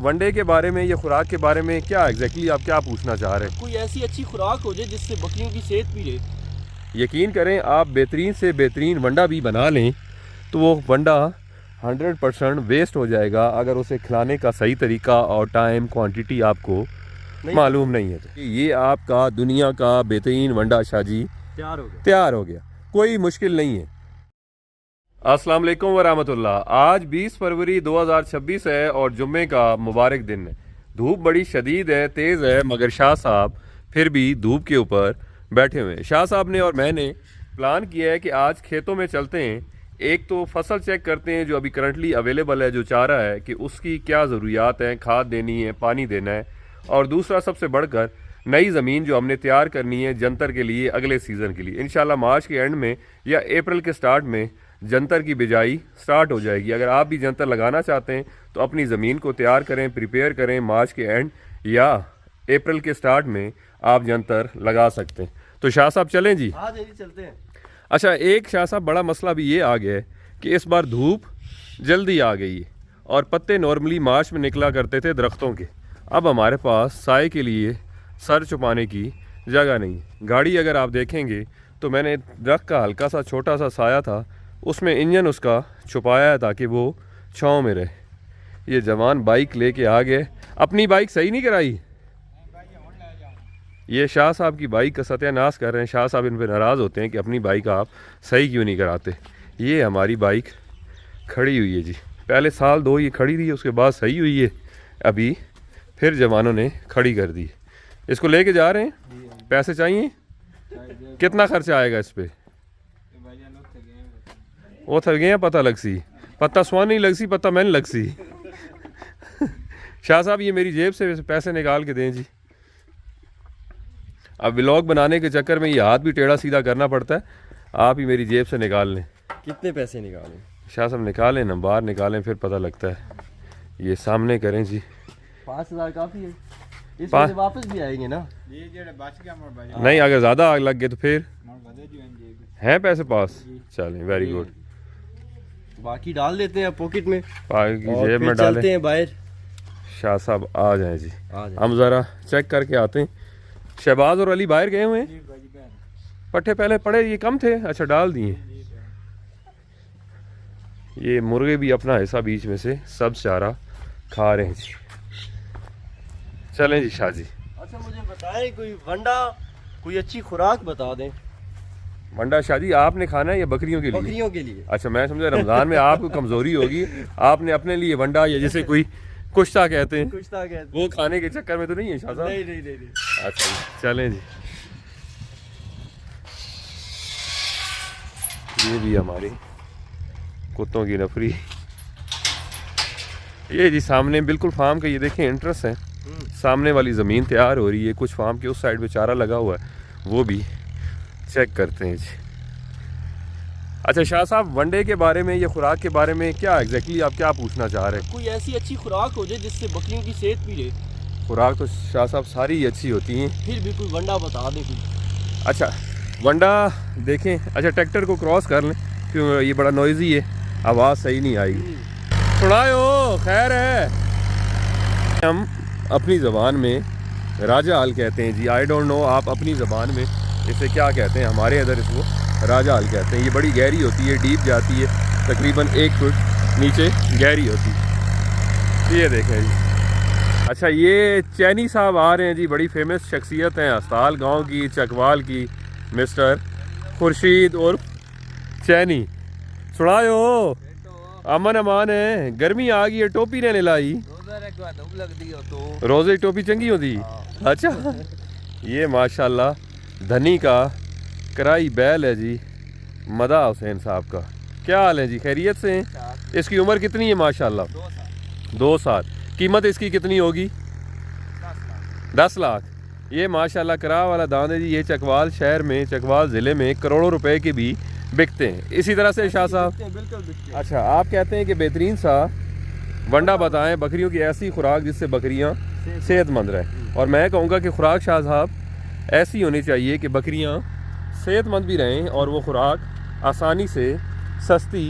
One day के बारे में या खुराक के बारे में क्या एग्जैक्टली आप क्या पूछना चाह रहे हैं? कोई ऐसी अच्छी खुराक हो जाए जिससे बकरियों की सेहत भी रहे। यकीन करें, आप बेहतरीन से बेहतरीन वंडा भी बना लें तो वो वंडा 100% वेस्ट हो जाएगा अगर उसे खिलाने का सही तरीका और टाइम क्वांटिटी आपको मालूम नहीं है। तो ये आपका दुनिया का बेहतरीन वंडा शाजी तैयार हो गया, कोई मुश्किल नहीं है। अस्सलाम वालेकुम वरहमतुल्लाह। आज 20 फरवरी 2026 है और जुम्मे का मुबारक दिन है। धूप बड़ी शदीद है, तेज़ है, मगर शाह साहब फिर भी धूप के ऊपर बैठे हुए हैं। शाह साहब ने और मैंने प्लान किया है कि आज खेतों में चलते हैं। एक तो फसल चेक करते हैं जो अभी करंटली अवेलेबल है, जो चारा है कि उसकी क्या ज़रूरियात हैं, खाद देनी है, पानी देना है, और दूसरा सबसे बढ़कर नई ज़मीन जो हमने तैयार करनी है जंतर के लिए अगले सीज़न के लिए। इंशाल्लाह मार्च के एंड में या अप्रैल के स्टार्ट में जंतर की बिजाई स्टार्ट हो जाएगी। अगर आप भी जंतर लगाना चाहते हैं तो अपनी ज़मीन को तैयार करें, प्रिपेयर करें। मार्च के एंड या अप्रैल के स्टार्ट में आप जंतर लगा सकते हैं। तो शाह साहब चलें जी? हाँ जी, चलते हैं। अच्छा, एक शाह साहब बड़ा मसला भी ये आ गया है कि इस बार धूप जल्दी आ गई है और पत्ते नॉर्मली मार्च में निकला करते थे दरख्तों के। अब हमारे पास साए के लिए सर छुपाने की जगह नहीं। गाड़ी अगर आप देखेंगे तो मैंने दरख्त का हल्का सा छोटा सा साया था, उसमें इंजन उसका छुपाया है ताकि वो छाँव में रहे। ये जवान बाइक लेके आ गए, अपनी बाइक सही नहीं कराई। ये शाह साहब की बाइक का सत्यानाश कर रहे हैं। शाह साहब इन पर नाराज़ होते हैं कि अपनी बाइक आप सही क्यों नहीं कराते। ये हमारी बाइक खड़ी हुई है जी, पहले साल 2 ये खड़ी रही है, उसके बाद सही हुई है, अभी फिर जवानों ने खड़ी कर दी। इसको लेके जा रहे हैं, पैसे चाहिए? कितना खर्चा आएगा इस पर? वो थक गए हैं, पता लग सी पत्ता स्वान नहीं लग सी, पत्ता मैंने लग सी। शाह साहब ये मेरी जेब से पैसे निकाल के दें जी। अब व्लॉग बनाने के चक्कर में ये हाथ भी टेढ़ा सीधा करना पड़ता है, आप ही मेरी जेब से निकाल लें। कितने पैसे निकालें? शाह साहब निकालें ना, बाहर निकालें फिर पता लगता है। ये सामने करें जी। 5000 काफ़ी है, इसमें से वापस भी आएंगे ना? नहीं, अगर ज़्यादा आग लग गए तो फिर हैं पैसे पास? चलें, वेरी गुड। बाकी डाल देते हैं पॉकेट में, बाकी जेब में डालें। चलते हैं बाहर। शाह साहब आ जाएं जी, हम ज़रा चेक करके आते हैं। शहबाज और अली बाहर गए हुए हैं, पट्टे पहले पड़े ये कम थे, अच्छा डाल दिए। ये मुर्गे भी अपना हिस्सा बीच में से सब चारा खा रहे हैं जी। चलें जी शाह जी। अच्छा, मुझे बताएं कोई वंडा, कोई अच्छी खुराक बता दें। वंडा शाह जी आपने खाना है या बकरियों के लिए? बकरियों के लिए। अच्छा, मैं समझा रमज़ान में आपको कमज़ोरी होगी, आपने अपने लिए वंडा या जैसे कोई कुश्ता कहते हैं, वो खाने के चक्कर में तो नहीं है शाह साहब? नहीं। अच्छा जी, चलें जी। ये भी हमारी कुत्तों की नफरी। ये जी सामने बिल्कुल फार्म का, ये देखें इंटरेस्ट है, सामने वाली ज़मीन तैयार हो रही है, कुछ फार्म के उस साइड पे चारा लगा हुआ है, वो भी चेक करते हैं जी। अच्छा शाह साहब, वनडे के बारे में या खुराक के बारे में क्या एग्जैक्टली आप क्या पूछना चाह रहे हैं? कोई ऐसी अच्छी खुराक हो जाए जिससे बकरियों की सेहत भी रहे। खुराक तो शाह साहब सारी ही अच्छी होती हैं, फिर भी कोई वंडा बता दे कोई। अच्छा वंडा देखें। अच्छा, ट्रैक्टर को क्रॉस कर लें क्यों, ये बड़ा नॉइजी है, आवाज़ सही नहीं आएगी। सुनाओ, खैर है। हम अपनी ज़बान में राजा हाल कहते हैं जी। आई डोंट नो आप अपनी ज़बान में इसे क्या कहते हैं, हमारे इधर इसको राजा हाल कहते हैं। ये बड़ी गहरी होती है, डीप जाती है, तकरीबन 1 फुट नीचे गहरी होती है। ये देखें जी। अच्छा, ये चैनी साहब आ रहे हैं जी, बड़ी फेमस शख्सियत हैं अस्ताल गांव की, चकवाल की, मिस्टर खुर्शीद और चैनी। सुनाओ, अमन अमान है, गर्मी आ गई है, टोपी ने लाई, रोज़े टोपी चंगी होती। अच्छा, ये माशाल्लाह धनी का कराई बैल है जी, मदा हुसैन साहब का। क्या हाल है जी, खैरियत से हैं? इसकी उम्र कितनी है? माशाल्लाह 2 साल। कीमत इसकी कितनी होगी? 10 लाख। ये माशाल्लाह करा वाला दान है जी। ये चकवाल शहर में, चकवाल ज़िले में करोड़ों रुपए के भी बिकते हैं। इसी तरह से शाह साहब, अच्छा आप कहते हैं कि बेहतरीन सा वंडा बताएं बकरियों की ऐसी खुराक जिससे बकरियां सेहतमंद रहें। और मैं कहूँगा कि खुराक शाह साहब ऐसी होनी चाहिए कि बकरियां सेहतमंद भी रहें और वो खुराक आसानी से सस्ती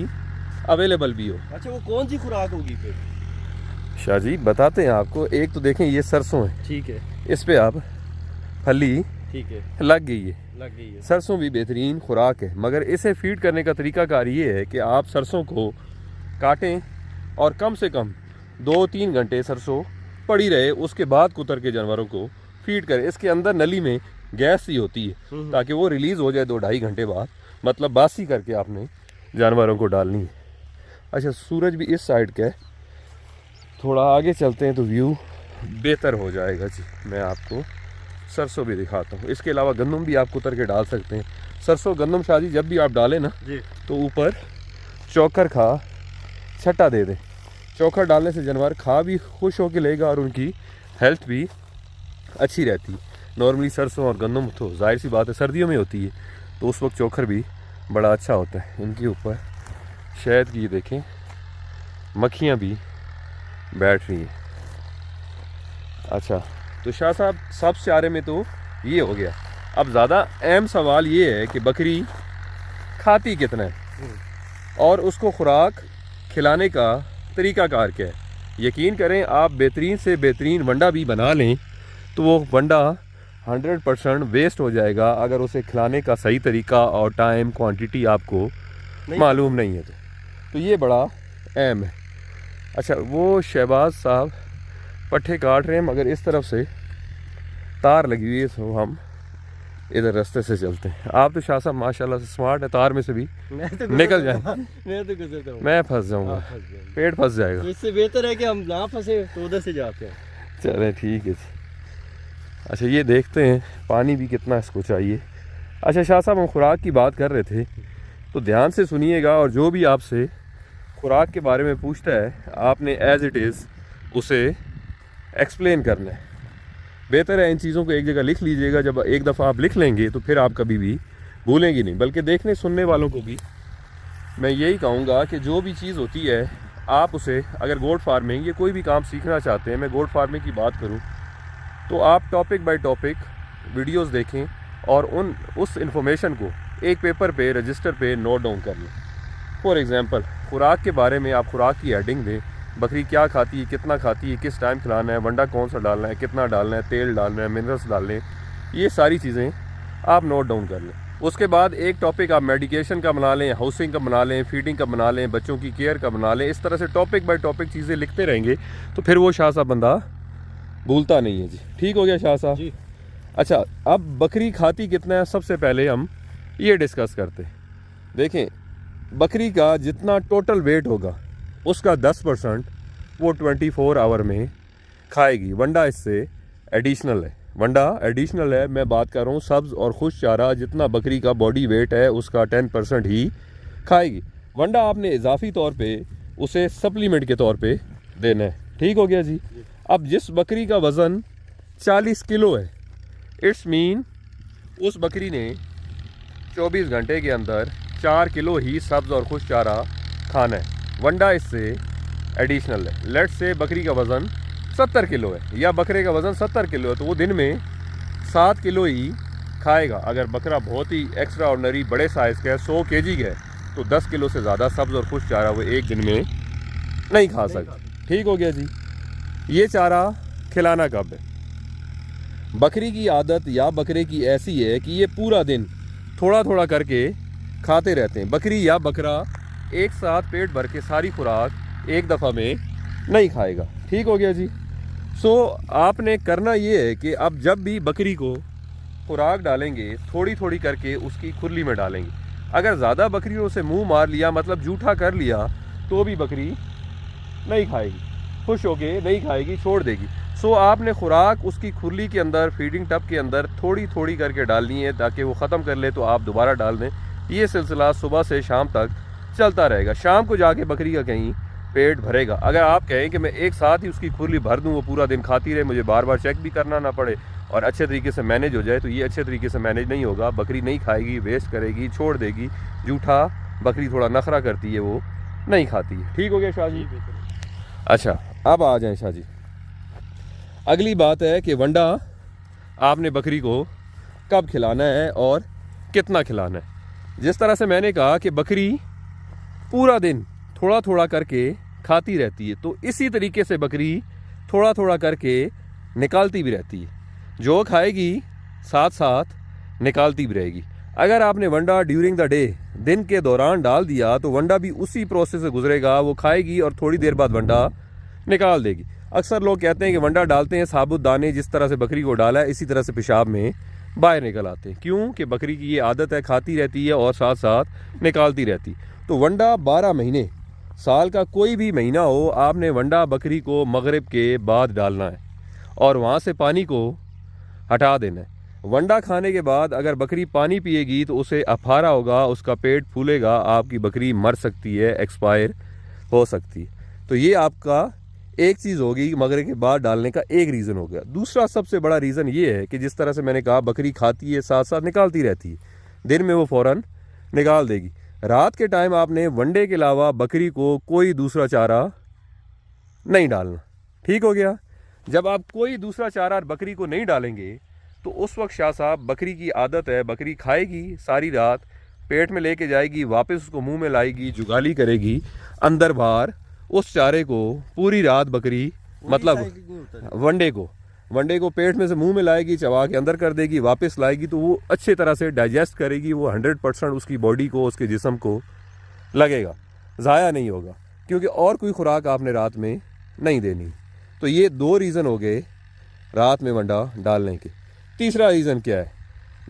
अवेलेबल भी हो। अच्छा, वो कौन सी खुराक होगी फिर? शाह जी बताते हैं आपको। एक तो देखें ये सरसों है, ठीक है, इस पे आप फली ठीक है, लग गई है। लग गई है। सरसों भी बेहतरीन खुराक है, मगर इसे फीड करने का तरीकाकार ये है कि आप सरसों को काटें और कम से कम 2-3 घंटे सरसों पड़ी रहे, उसके बाद कुतर के जानवरों को फीड करें। इसके अंदर नली में गैस सी होती है ताकि वो रिलीज़ हो जाए 2-2.5 घंटे बाद, मतलब बासी करके आपने जानवरों को डालनी है। अच्छा, सूरज भी इस साइड का है, थोड़ा आगे चलते हैं तो व्यू बेहतर हो जाएगा जी। मैं आपको सरसों भी दिखाता हूँ। इसके अलावा गंदम भी आप कुतर के डाल सकते हैं। सरसों गंदम शाह जी जब भी आप डालें ना जी, तो ऊपर चोकर खा छट्टा दे दें। चोकर डालने से जानवर खा भी खुश होकर लेगा और उनकी हेल्थ भी अच्छी रहती है। नॉर्मली सरसों और गंदम तो जाहिर सी बात है सर्दियों में होती है, तो उस वक्त चोकर भी बड़ा अच्छा होता है। इनके ऊपर शहद की देखें मक्खियाँ भी बैठ रही हैं। अच्छा, तो शाह साहब सब चारे में तो ये हो गया। अब ज़्यादा अहम सवाल ये है कि बकरी खाती कितना है और उसको खुराक खिलाने का तरीकाकार क्या है। यकीन करें, आप बेहतरीन से बेहतरीन वंडा भी बना लें तो वो वंडा 100% वेस्ट हो जाएगा अगर उसे खिलाने का सही तरीका और टाइम क्वांटिटी आपको मालूम नहीं है तो ये बड़ा अहम है। अच्छा, वो शहबाज साहब पट्ठे काट रहे हैं, मगर इस तरफ से तार लगी हुई है, तो हम इधर रास्ते से चलते हैं। आप तो शाह साहब माशाल्लाह से स्मार्ट है, तार में से भी निकल जाए। मैं तो गुजरता हूँ, मैं फंस जाऊंगा, पेट फंस जाएगा। तो इससे बेहतर है कि हम ना फंसे तो उधर से जाते हैं। चलें ठीक है जी। अच्छा, ये देखते हैं पानी भी कितना इसको चाहिए। अच्छा शाह साहब, हम खुराक की बात कर रहे थे, तो ध्यान से सुनिएगा और जो भी आपसे खुराक के बारे में पूछता है आपने एज इट इज़ उसे एक्सप्लेन करना है। बेहतर है इन चीज़ों को एक जगह लिख लीजिएगा। जब एक दफ़ा आप लिख लेंगे तो फिर आप कभी भी भूलेंगे नहीं। बल्कि देखने सुनने वालों को भी मैं यही कहूँगा कि जो भी चीज़ होती है आप उसे, अगर गोट फार्मिंग या कोई भी काम सीखना चाहते हैं, मैं गोट फार्मिंग की बात करूँ तो आप टॉपिक बाय टॉपिक वीडियोस देखें और उस इंफॉर्मेशन को एक पेपर पे रजिस्टर पे नोट डाउन कर लें। फॉर एग्ज़ाम्पल, खुराक के बारे में आप खुराक की हेडिंग दें, बकरी क्या खाती है, कितना खाती है, किस टाइम खिलाना है, वंडा कौन सा डालना है, कितना डालना है, तेल डालना है, मिनरल्स डालने, ये सारी चीज़ें आप नोट डाउन कर लें। उसके बाद एक टॉपिक आप मेडिकेशन का बना लें, हाउसिंग का बना लें, फीडिंग का बना लें, बच्चों की केयर का बना लें। इस तरह से टॉपिक बाय टॉपिक चीज़ें लिखते रहेंगे तो फिर वो शाह साहब बंदा भूलता नहीं है जी। ठीक हो गया शाह साहब जी। अच्छा, अब बकरी खाती कितना है सबसे पहले हम ये डिस्कस करते हैं। देखें, बकरी का जितना टोटल वेट होगा उसका 10% वो 24 आवर में खाएगी। वंडा इससे एडिशनल है, वंडा एडिशनल है। मैं बात कर रहा हूँ सब्ज़ और खुश चारा, जितना बकरी का बॉडी वेट है उसका 10% ही खाएगी। वंडा आपने इजाफी तौर पे उसे सप्लीमेंट के तौर पे देना है। ठीक हो गया जी। अब जिस बकरी का वज़न 40 किलो है, इट्स मीन उस बकरी ने 24 घंटे के अंदर 4 किलो ही सब्ज़ और खुश चारा खाना है। वंडा इससे एडिशनल है। लेट से बकरी का वज़न 70 किलो है या बकरे का वज़न 70 किलो है, तो वो दिन में 7 किलो ही खाएगा। अगर बकरा बहुत ही एक्स्ट्रा ऑर्डनरी बड़े साइज़ का है, 100 kg का है, तो 10 किलो से ज़्यादा सब्ज़ और खुश चारा वो एक दिन में नहीं खा सकता। ठीक हो गया जी। ये चारा खिलाना कब है? बकरी की आदत या बकरे की ऐसी है कि ये पूरा दिन थोड़ा थोड़ा करके खाते रहते हैं। बकरी या बकरा एक साथ पेट भर के सारी खुराक एक दफ़ा में नहीं खाएगा। ठीक हो गया जी। सो आपने करना ये है कि अब जब भी बकरी को खुराक डालेंगे थोड़ी थोड़ी करके उसकी खुरली में डालेंगे। अगर ज़्यादा बकरियों से मुंह मार लिया, मतलब जूठा कर लिया, तो भी बकरी नहीं खाएगी, खुश होके नहीं खाएगी, छोड़ देगी। सो आपने खुराक उसकी खुरली के अंदर, फीडिंग टब के अंदर थोड़ी थोड़ी करके डालनी है ताकि वो ख़त्म कर ले तो आप दोबारा डाल दें। ये सिलसिला सुबह से शाम तक चलता रहेगा। शाम को जाके बकरी का कहीं पेट भरेगा। अगर आप कहें कि मैं एक साथ ही उसकी खुरली भर दूँ, वो पूरा दिन खाती रहे, मुझे बार बार चेक भी करना ना पड़े और अच्छे तरीके से मैनेज हो जाए, तो ये अच्छे तरीके से मैनेज नहीं होगा। बकरी नहीं खाएगी, वेस्ट करेगी, छोड़ देगी। जूठा बकरी थोड़ा नखरा करती है, वो नहीं खाती है। ठीक हो गया शाह जी। अच्छा, अब आ जाएं शाह जी। अगली बात है कि वंडा आपने बकरी को कब खिलाना है और कितना खिलाना है। जिस तरह से मैंने कहा कि बकरी पूरा दिन थोड़ा थोड़ा करके खाती रहती है। तो इसी तरीके से बकरी थोड़ा थोड़ा करके निकालती भी रहती है, जो खाएगी साथ साथ निकालती भी रहेगी। अगर आपने वंडा ड्यूरिंग द डे, दिन के दौरान डाल दिया, तो वंडा भी उसी प्रोसेस से गुजरेगा, वो खाएगी और थोड़ी देर बाद वंडा निकाल देगी। अक्सर लोग कहते हैं कि वंडा डालते हैं साबुत दाने, जिस तरह से बकरी को डाला है इसी तरह से पेशाब में बाहर निकल आते हैं। क्यों कि बकरी की ये आदत है, खाती रहती है और साथ साथ निकालती रहती। तो वंडा 12 महीने, साल का कोई भी महीना हो, आपने वंडा बकरी को मगरिब के बाद डालना है और वहाँ से पानी को हटा देना है। वंडा खाने के बाद अगर बकरी पानी पिएगी तो उसे अफारा होगा, उसका पेट फूलेगा, आपकी बकरी मर सकती है, एक्सपायर हो सकती है। तो ये आपका एक चीज़ होगी मगरिब के बाद डालने का एक रीज़न हो गया। दूसरा सबसे बड़ा रीज़न ये है कि जिस तरह से मैंने कहा, बकरी खाती है साथ साथ निकालती रहती है, दिन में वो फ़ौरन निकाल देगी। रात के टाइम आपने वंडे के अलावा बकरी को कोई दूसरा चारा नहीं डालना। ठीक हो गया। जब आप कोई दूसरा चारा बकरी को नहीं डालेंगे तो उस वक्त शाह साहब, बकरी की आदत है, बकरी खाएगी सारी रात, पेट में लेके जाएगी, वापस उसको मुंह में लाएगी, जुगाली करेगी अंदर बाहर, उस चारे को पूरी रात बकरी मतलब वंडे को पेट में से मुंह में लाएगी, चबा के अंदर कर देगी, वापस लाएगी, तो वो अच्छे तरह से डाइजेस्ट करेगी। वो 100% उसकी बॉडी को, उसके जिस्म को लगेगा, ज़ाया नहीं होगा, क्योंकि और कोई खुराक आपने रात में नहीं देनी। तो ये 2 रीज़न हो गए रात में वंडा डालने के। तीसरा रीज़न क्या है?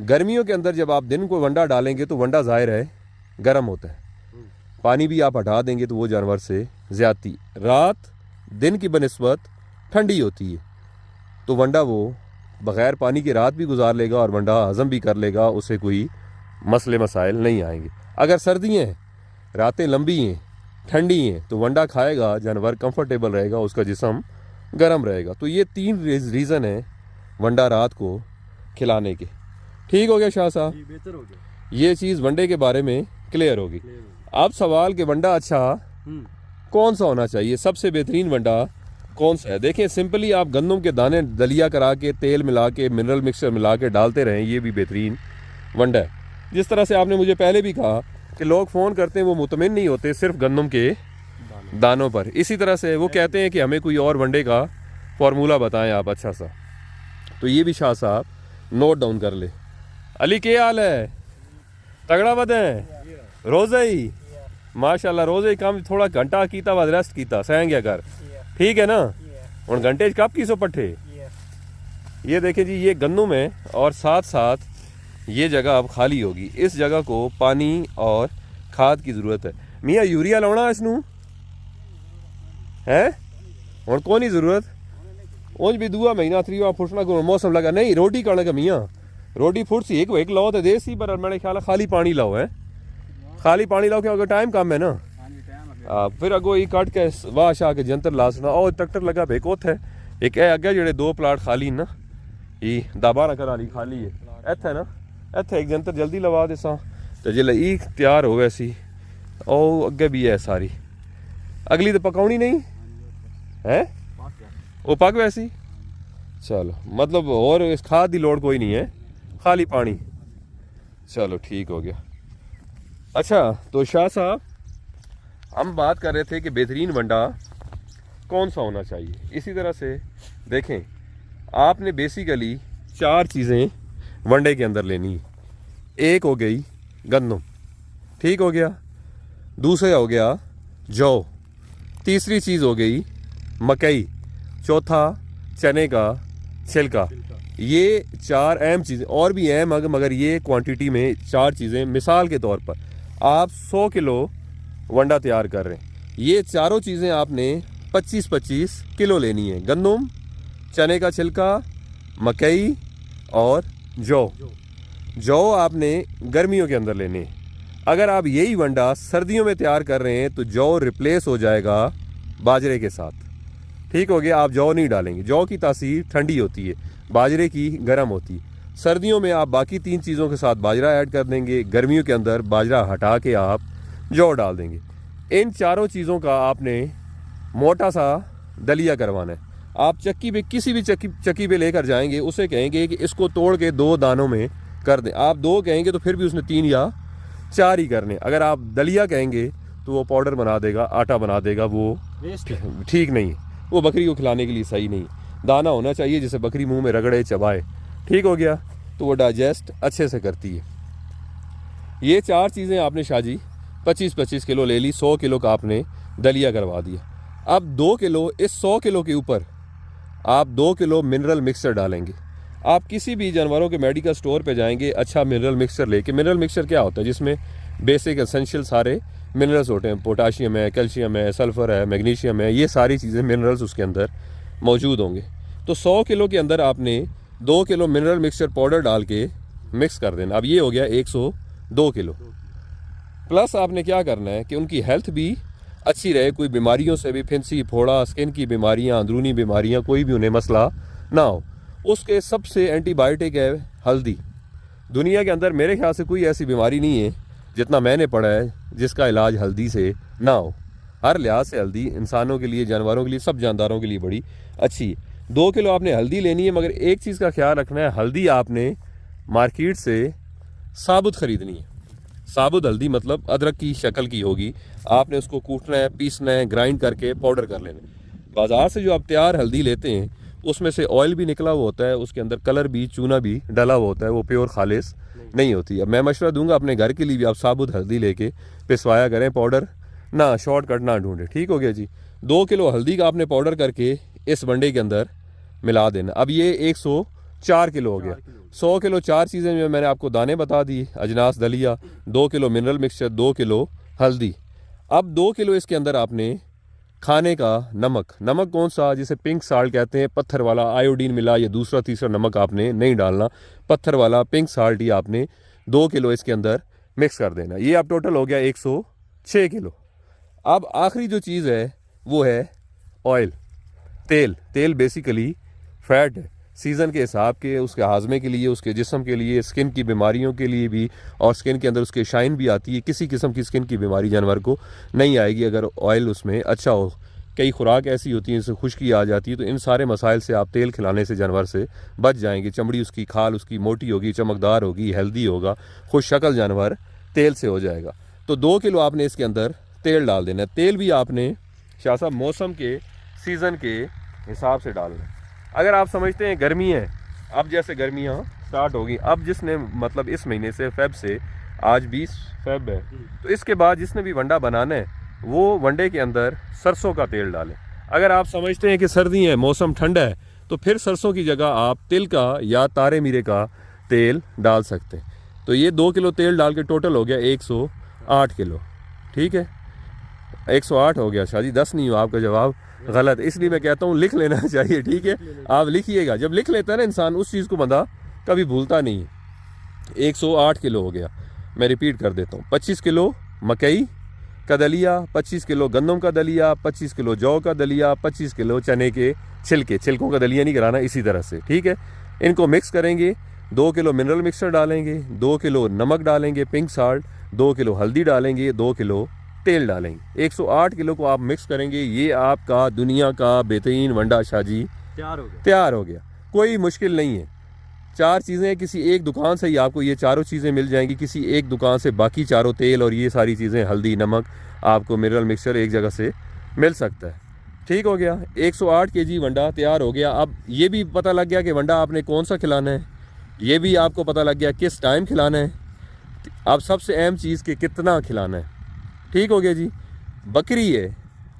गर्मियों के अंदर जब आप दिन को वंडा डालेंगे तो वंडा ज़ाहिर है गर्म होता है, पानी भी आप हटा देंगे तो वो जानवर से ज़्यादती। रात दिन की बनिस्बत ठंडी होती है, तो वंडा वो बग़ैर पानी के रात भी गुजार लेगा और वंडा हज़म भी कर लेगा, उससे कोई मसले मसाइल नहीं आएंगे। अगर सर्दियाँ हैं, रातें लंबी हैं, ठंडी हैं, तो वंडा खाएगा जानवर, कंफर्टेबल रहेगा, उसका जिस्म गर्म रहेगा। तो ये 3 रीज़न है वंडा रात को खिलाने के। ठीक हो गया शाह साहब? बेहतर हो गया। ये चीज़ वंडे के बारे में क्लियर होगी। अब सवाल कि वंडा अच्छा कौन सा होना चाहिए, सबसे बेहतरीन वंडा कौन सा है? देखें, सिंपली आप गंदम के दाने दलिया करा के, तेल मिला के, मिनरल मिक्सचर मिला के डालते रहें, ये भी बेहतरीन वंडा है। जिस तरह से आपने मुझे पहले भी कहा कि लोग फ़ोन करते हैं, वो मुतमिन नहीं होते सिर्फ गंदम के दानों पर। इसी तरह से वो कहते हैं कि हमें कोई और वंडे का फार्मूला बताएं आप अच्छा सा। तो ये भी शाह साहब नोट डाउन कर ले। अली क्या हाल है? तगड़ा बदें रोज़े ही माशाल्लाह, रोज़े ही काम थोड़ा घंटा कीता बाद रेस्ट कीता सह गया कर, ठीक है ना? और घंटे कब की सो पट्ठे। ये देखें जी, ये गंदम है और साथ साथ ये जगह अब खाली होगी। इस जगह को पानी और खाद की ज़रूरत है। मियाँ यूरिया लाना इसनू है और कौन ही ज़रूरत, उंज भी 2 महीना 3 फुटना को मौसम लगा नहीं। रोटी करने का मियाँ रोटी फुट सी एक लाओ तो देसी, पर मेरे ख्याल खाली पानी लाओ है, खाली पानी लाओ, क्योंकि टाइम कम है ना। फिर अगो ये कट के वाह शाह के जंतर लासना और ट्रैक्टर लगा बे कोथ है एक है अगे जेडे 2 प्लाट खाली ना, ये दाबा ना कराली खाली है इत्थे ना, इत्थे एक जंतर जल्दी लवा दे सा तो जिले ई तैयार हो वैसी और अगे भी है सारी। अगली तो पकाउनी नहीं है, वो पक वैसी। चलो मतलब और इस खाद की लोड़ कोई नहीं है, खाली पानी। चलो ठीक हो गया। अच्छा तो शाह साहब, हम बात कर रहे थे कि बेहतरीन वंडा कौन सा होना चाहिए। इसी तरह से देखें, आपने बेसिकली 4 चीज़ें वनडे के अंदर लेनी। एक हो गई गंदम, ठीक हो गया। दूसरा हो गया जौ। तीसरी चीज़ हो गई मकई। चौथा चने का छिलका। ये 4 अहम चीज़ें, और भी अहम मगर ये क्वांटिटी में 4 चीज़ें। मिसाल के तौर पर आप 100 किलो वंडा तैयार कर रहे हैं, ये चारों चीज़ें आपने 25-25 किलो लेनी है। गंदम, चने का छिलका, मकई और जौ आपने गर्मियों के अंदर लेने। अगर आप यही वंडा सर्दियों में तैयार कर रहे हैं तो जौ रिप्लेस हो जाएगा बाजरे के साथ, ठीक हो गया। आप जौ नहीं डालेंगे, जौ की तासीर ठंडी होती है, बाजरे की गर्म होती है। सर्दियों में आप बाकी 3 चीज़ों के साथ बाजरा ऐड कर देंगे, गर्मियों के अंदर बाजरा हटा के आप जौ डाल देंगे। इन चारों चीज़ों का आपने मोटा सा दलिया करवाना है। आप चक्की पे, किसी भी चक्की पे लेकर जाएंगे, उसे कहेंगे कि इसको तोड़ के 2 दानों में कर दें। आप 2 कहेंगे तो फिर भी उसने 3 या 4 ही करने। अगर आप दलिया कहेंगे तो वो पाउडर बना देगा, आटा बना देगा, वो वेस्ट है। ठीक नहीं है, वो बकरी को खिलाने के लिए सही नहीं है। दाना होना चाहिए जिसे बकरी मुंह में रगड़े चबाए, ठीक हो गया, तो वो डाइजेस्ट अच्छे से करती है। ये 4 चीज़ें आपने शाहजी 25-25 किलो ले ली, 100 किलो का आपने दलिया करवा दिया। अब 2 किलो, इस 100 किलो के ऊपर आप 2 किलो मिनरल मिक्सचर डालेंगे। आप किसी भी जानवरों के मेडिकल स्टोर पे जाएंगे, अच्छा मिनरल मिक्सचर लेके, मिनरल मिक्सचर क्या होता है, जिसमें बेसिक एसेंशियल सारे मिनरल्स होते हैं, पोटाशियम है, कैल्शियम है, सल्फ़र है, मैग्नीशियम है, ये सारी चीज़ें मिनरल्स उसके अंदर मौजूद होंगे। तो 100 किलो के अंदर आपने 2 किलो मिनरल मिक्सचर पाउडर डाल के मिक्स कर देना। अब ये हो गया 102 किलो। प्लस आपने क्या करना है कि उनकी हेल्थ भी अच्छी रहे, कोई बीमारियों से भी, फिंसी फोड़ा, स्किन की बीमारियां, अंदरूनी बीमारियां, कोई भी उन्हें मसला ना हो। उसके सबसे एंटीबायोटिक है हल्दी। दुनिया के अंदर मेरे ख्याल से कोई ऐसी बीमारी नहीं है जितना मैंने पढ़ा है जिसका इलाज हल्दी से ना हो। हर लिहाज से हल्दी इंसानों के लिए, जानवरों के लिए, सब जानदारों के लिए बड़ी अच्छी है। 2 किलो आपने हल्दी लेनी है, मगर एक चीज़ का ख्याल रखना है, हल्दी आपने मार्केट से साबुत ख़रीदनी है। साबुत हल्दी मतलब अदरक की शक्ल की होगी, आपने उसको कूटना है, पीसना है, ग्राइंड करके पाउडर कर लेना है। बाज़ार से जो आप तैयार हल्दी लेते हैं उसमें से ऑयल भी निकला हुआ होता है, उसके अंदर कलर भी, चूना भी डला हुआ होता है, वो प्योर खालिस नहीं होती। अब मैं मशवरा दूंगा अपने घर के लिए भी आप साबुत हल्दी लेके पिसवाया करें, पाउडर ना, शॉर्टकट ना ढूंढें, ठीक हो गया जी। 2 किलो हल्दी का आपने पाउडर करके इस वनडे के अंदर मिला देना। अब ये 104 किलो हो गया। 100 किलो 4 चीज़ें जो मैंने आपको दाने बता दी, अजनास दलिया, 2 किलो मिनरल मिक्सचर, 2 किलो हल्दी। अब 2 किलो इसके अंदर आपने खाने का नमक, नमक कौन सा, जिसे पिंक साल्ट कहते हैं, पत्थर वाला, आयोडीन मिला या दूसरा तीसरा नमक आपने नहीं डालना, पत्थर वाला पिंक साल्ट ही आपने 2 किलो इसके अंदर मिक्स कर देना। ये अब टोटल हो गया 106 किलो। अब आखिरी जो चीज़ है वो है ऑयल, तेल। तेल बेसिकली फैट है, सीज़न के हिसाब के, उसके हाजमे के लिए, उसके जिस्म के लिए, स्किन की बीमारियों के लिए भी, और स्किन के अंदर उसके शाइन भी आती है। किसी किस्म की स्किन की बीमारी जानवर को नहीं आएगी अगर ऑयल उसमें अच्छा हो। कई खुराक ऐसी होती हैं जिससे खुश्की आ जाती है, तो इन सारे मसाइल से आप तेल खिलाने से जानवर से बच जाएंगे। चमड़ी उसकी, खाल उसकी मोटी होगी, चमकदार होगी, हेल्दी होगा, खुश शक्ल जानवर तेल से हो जाएगा। तो 2 किलो आपने इसके अंदर तेल डाल देना है। तेल भी आपने शाह साहब मौसम के, सीज़न के हिसाब से डालना है। अगर आप समझते हैं गर्मी है, अब जैसे गर्मियाँ स्टार्ट होगी, अब जिसने मतलब इस महीने से, फेब से, आज 20 फेब है, तो इसके बाद जिसने भी वंडा बनाना है वो वनडे के अंदर सरसों का तेल डालें। अगर आप समझते हैं कि सर्दी है, मौसम ठंडा है, तो फिर सरसों की जगह आप तिल का या तारे मीरे का तेल डाल सकते हैं। तो ये 2 किलो तेल डाल के टोटल हो गया 108 किलो, ठीक है, 108 हो गया। शादी 10 नहीं हो, आपका जवाब गलत, इसलिए मैं कहता हूँ लिख लेना चाहिए, ठीक है, आप लिखिएगा। जब लिख लेता है ना इंसान, उस चीज़ को बंदा कभी भूलता नहीं है। 108 किलो हो गया। मैं रिपीट कर देता हूँ, 25 किलो मकई का दलिया, 25 किलो गंदम का दलिया, 25 किलो जौ का दलिया, 25 किलो चने के छिलके, छिलकों का दलिया नहीं कराना, इसी तरह से, ठीक है। इनको मिक्स करेंगे, 2 किलो मिनरल मिक्सचर डालेंगे, 2 किलो नमक डालेंगे, पिंक साल्ट, 2 किलो हल्दी डालेंगे, 2 किलो तेल डालेंगे। 108 किलो को आप मिक्स करेंगे, ये आपका दुनिया का बेहतरीन वंडा शाजी तैयार हो गया। कोई मुश्किल नहीं है। 4 चीज़ें किसी एक दुकान से ही आपको ये चारों चीज़ें मिल जाएंगी, किसी एक दुकान से बाकी चारों तेल और ये सारी चीज़ें, हल्दी, नमक, आपको मिनरल मिक्सचर एक जगह से मिल सकता है, ठीक हो गया। 108 केजी वंडा तैयार हो गया। अब ये भी पता लग गया कि वंडा आपने कौन सा खिलाना है, ये भी आपको पता लग गया किस टाइम खिलाना है। अब सबसे अहम चीज़ कि कितना खिलाना है, ठीक हो गया जी। बकरी है,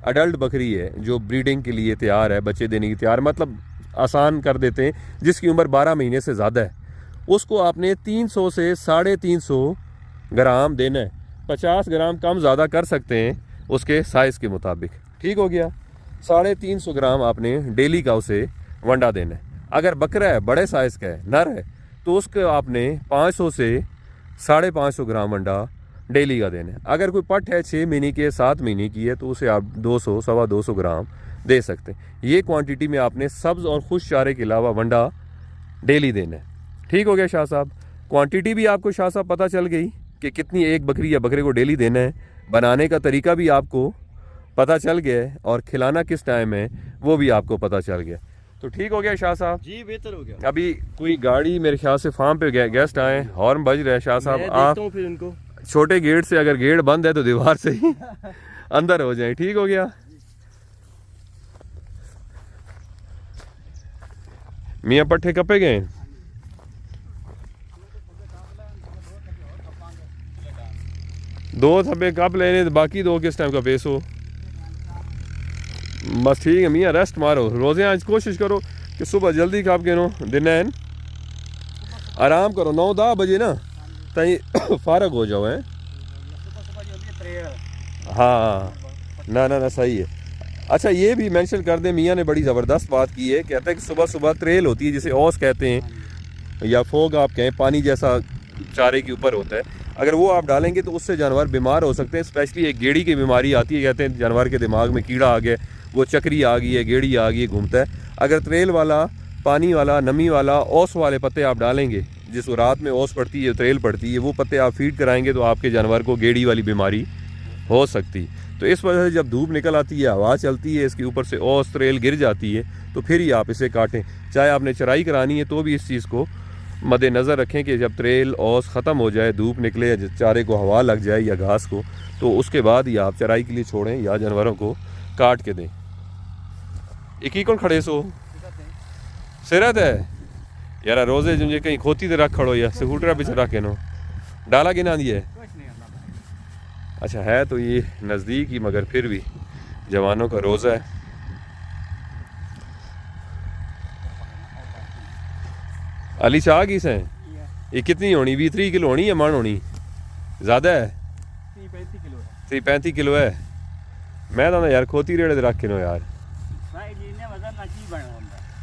अडल्ट बकरी है जो ब्रीडिंग के लिए तैयार है, बच्चे देने की तैयार, मतलब आसान कर देते हैं, जिसकी उम्र 12 महीने से ज़्यादा है, उसको आपने 300 से 350 ग्राम देना है। 50 ग्राम कम ज़्यादा कर सकते हैं उसके साइज़ के मुताबिक, ठीक हो गया। 350 ग्राम आपने डेली का उसे वंडा देना है। अगर बकरा है, बड़े साइज़ का है, नर है, तो उसको आपने 500 से 550 ग्राम वंडा डेली का देना है। अगर कोई पट है 6 महीने की है, 7 महीने की है, तो उसे आप 200 सवा 200 ग्राम दे सकते हैं। ये क्वांटिटी में आपने सब्ज़ और खुश चारे के अलावा वंडा डेली देना है, ठीक हो गया शाह साहब। क्वांटिटी भी आपको शाह साहब पता चल गई कि कितनी एक बकरी या बकरे को डेली देना है, बनाने का तरीका भी आपको पता चल गया है, और खिलाना किस टाइम है वो भी आपको पता चल गया। तो ठीक हो गया शाह साहब जी, बेहतर हो गया। अभी कोई गाड़ी मेरे ख्याल से फार्म पे गेस्ट आए, हॉर्न बज रहा है। शाह साहब आप फिर इनको छोटे गेट से, अगर गेट बंद है तो दीवार से ही अंदर हो जाए, ठीक हो गया। मियाँ पट्ठे कपे गए? दो थब्बे कप लेने, बाकी दो किस टाइम का पेसो? बस ठीक है मियाँ, रेस्ट मारो। रोज़े आज कोशिश करो कि सुबह जल्दी कप गिनो, दिन आराम करो, 9-10 बजे ना तई फारग हो जाओ हैं। हाँ ना ना ना सही है। अच्छा ये भी मेंशन कर दें, मियाँ ने बड़ी ज़बरदस्त बात की है, कहते हैं कि सुबह सुबह त्रेल होती है जिसे औस कहते हैं या फोग आप कहें, पानी जैसा चारे के ऊपर होता है, अगर वो आप डालेंगे तो उससे जानवर बीमार हो सकते हैं। स्पेशली एक गेड़ी की बीमारी आती है, कहते हैं जानवर के दिमाग में कीड़ा आ गया, वो चक्री आ गई है, गेड़ी आ गई है, घूमता है। अगर त्रेल वाला, पानी वाला, नमी वाला, औस वाले पत्ते आप डालेंगे, जिस रात में औस पड़ती है, त्रेल पड़ती है, वो पत्ते आप फीड कराएंगे तो आपके जानवर को गेड़ी वाली बीमारी हो सकती। तो इस वजह से जब धूप निकल आती है, हवा चलती है, इसके ऊपर से औस त्रेल गिर जाती है, तो फिर ही आप इसे काटें। चाहे आपने चराई करानी है तो भी इस चीज़ को मद्देनज़र रखें कि जब त्रेल औस ख़त्म हो जाए, धूप निकले या चारे को हवा लग जाए या घास को, तो उसके बाद ही आप चराई के लिए छोड़ें या जानवरों को काट के दें। एक ही कौन खड़े सो सिरत है यार, रोज़े मुझे कहीं खोती तो रख खड़ो या स्कूटर पीछे रख के नो डाला गिना दिए। अच्छा है तो ये नज़दीक ही, मगर फिर भी जवानों का रोज़ा है। अली चाह किस है ये? कितनी होनी? 20-30 किलो होनी या मन होनी? ज़्यादा है? 30-35 किलो है। मैं तो यार खोती रेड़े रख के नो यार।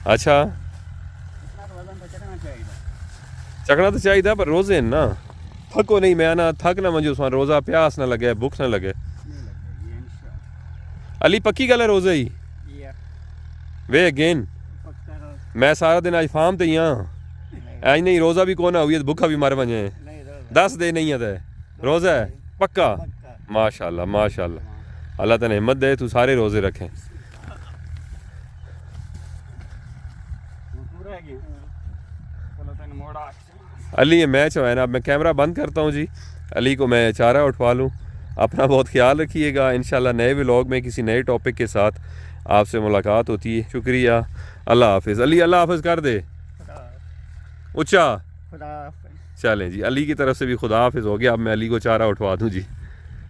अच्छा चकना तो चाहिए पर रोज़े ना थको नहीं, मैं ना थक ना मंजू उसमें, रोज़ा प्यास ना लगे, भूख ना लगे। अली पक्की गल है रोज़े ही वे अगेन, मैं सारा दिन आज फार्म ते ही हाँ, आज नहीं रोज़ा भी कौन हुई, भूखा भी मर वजे 10 दे नहीं है रोज़ा है पक्का। माशाल्लाह माशाल्लाह, अल्लाह तने हिम्मत दे, तू सारे रोज़े रखें। अली ये मैच है ना, अब मैं कैमरा बंद करता हूँ जी, अली को मैं चारा उठवा लूँ। अपना बहुत ख्याल रखिएगा, इंशाल्लाह नए व्लॉग में किसी नए टॉपिक के साथ आपसे मुलाकात होती है। शुक्रिया, अल्लाह हाफिज़। अली अल्लाह हाफिज़ कर दे ऊँचा। चलें जी, अली की तरफ से भी खुदा हाफिज़ हो गया। अब मैं अली को चारा उठवा दूँ जी।